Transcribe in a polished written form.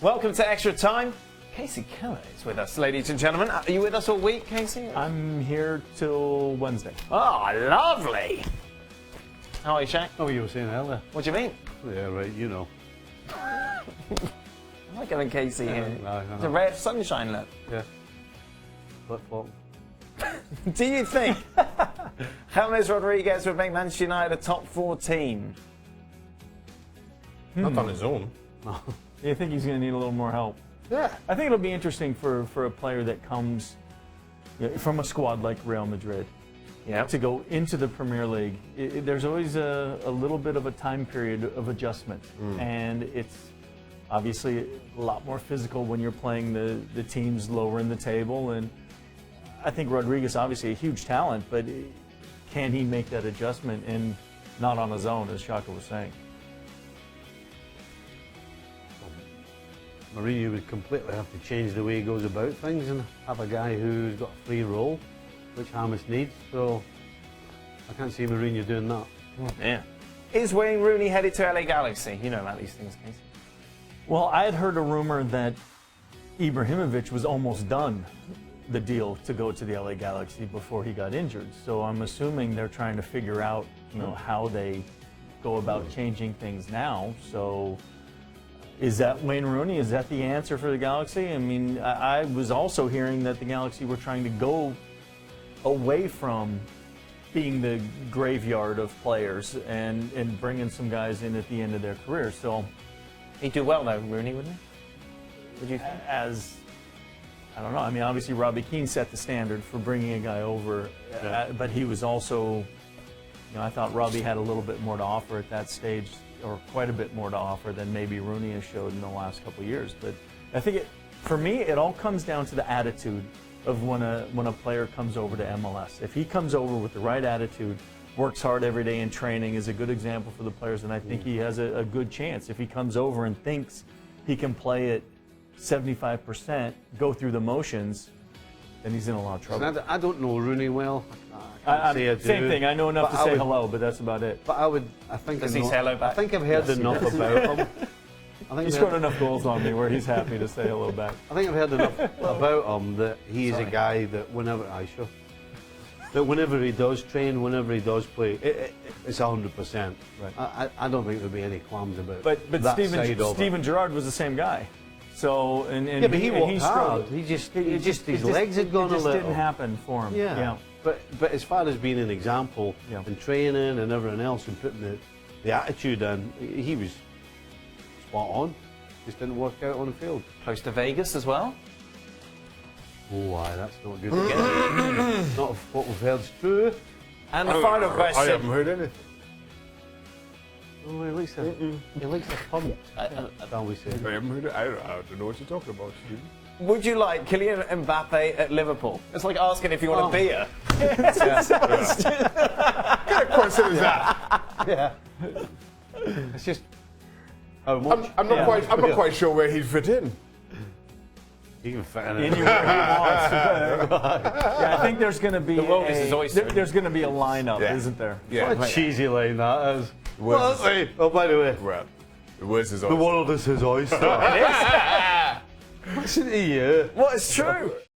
Welcome to Extra Time. Casey Keller is with us, ladies and gentlemen. Are you with us all week, Casey? I'm here till Wednesday. Oh, lovely. How are you, Shaq? Oh, you were saying earlier. What do you mean? Yeah, right, you know. I like having Casey here. No, It's a ray of sunshine, look. Yeah. Flip-flop. Do you think James Rodriguez would make Manchester United a top 4 team? Not on his own. No. You think he's going to need a little more help? Yeah. I think it'll be interesting for a player that comes from a squad like Real Madrid to go into the Premier League. There's always a little bit of a time period of adjustment, and it's obviously a lot more physical when you're playing the teams lower in the table. And I think Rodriguez, obviously a huge talent, but can he make that adjustment and not on his own, as Shaka was saying? Mourinho would completely have to change the way he goes about things and have a guy who's got a free role, which James needs. So I can't see Mourinho doing that. Yeah. Is Wayne Rooney headed to LA Galaxy? You know about these things, Casey. Well, I had heard a rumor that Ibrahimovic was almost done the deal to go to the LA Galaxy before he got injured. So I'm assuming they're trying to figure out, how they go about changing things now. So is that Wayne Rooney? Is that the answer for the Galaxy? I mean, I was also hearing that the Galaxy were trying to go away from being the graveyard of players and bringing some guys in at the end of their career. So He'd do well, though, Rooney, wouldn't he? Would you think? I don't know. I mean, obviously Robbie Keane set the standard for bringing a guy over, but he was also, I thought Robbie had a little bit more to offer at that stage, or quite a bit more to offer than maybe Rooney has showed in the last couple of years. But I think for me, it all comes down to the attitude of when a player comes over to MLS. If he comes over with the right attitude, works hard every day in training, is a good example for the players, and I think he has a good chance. If he comes over and thinks he can play at 75%, go through the motions, then he's in a lot of trouble. I don't know Rooney well. I can't say I do. Same thing. I know enough to say hello, but that's about it. But I think Does he say hello back? I think I've heard enough about him. He scored enough goals on me where he's happy to say hello back. I think I've heard enough about him that he's a guy that whenever he does train, whenever he does play, it's 100%. Right. I don't think there'll be any qualms about but that side of it. Steven Gerrard was the same guy. So but he worked hard. His legs had gone a little. It just didn't happen for him. Yeah. But as far as being an example in training and everything else and putting the attitude in, he was spot on. Just didn't work out on the field. Close to Vegas as well? Oh, aye, that's not good to get. Not if what we've heard's true. And the final question. I haven't heard anything. Oh, he likes a pump. Shall we say? I haven't heard it. I don't know what you're talking about, Stephen. Would you like Kylian Mbappe at Liverpool? It's like asking if you want a beer. What kind of question is that? Yeah. It's just. I'm not quite sure where he'd fit in. He can fit in anywhere he wants. I think there's going to be there's going to be a lineup, isn't there? Yeah. What a cheesy line that is. Well, oh, by the way, well, the world is the world is his oyster. Listen to you. Well, it's true.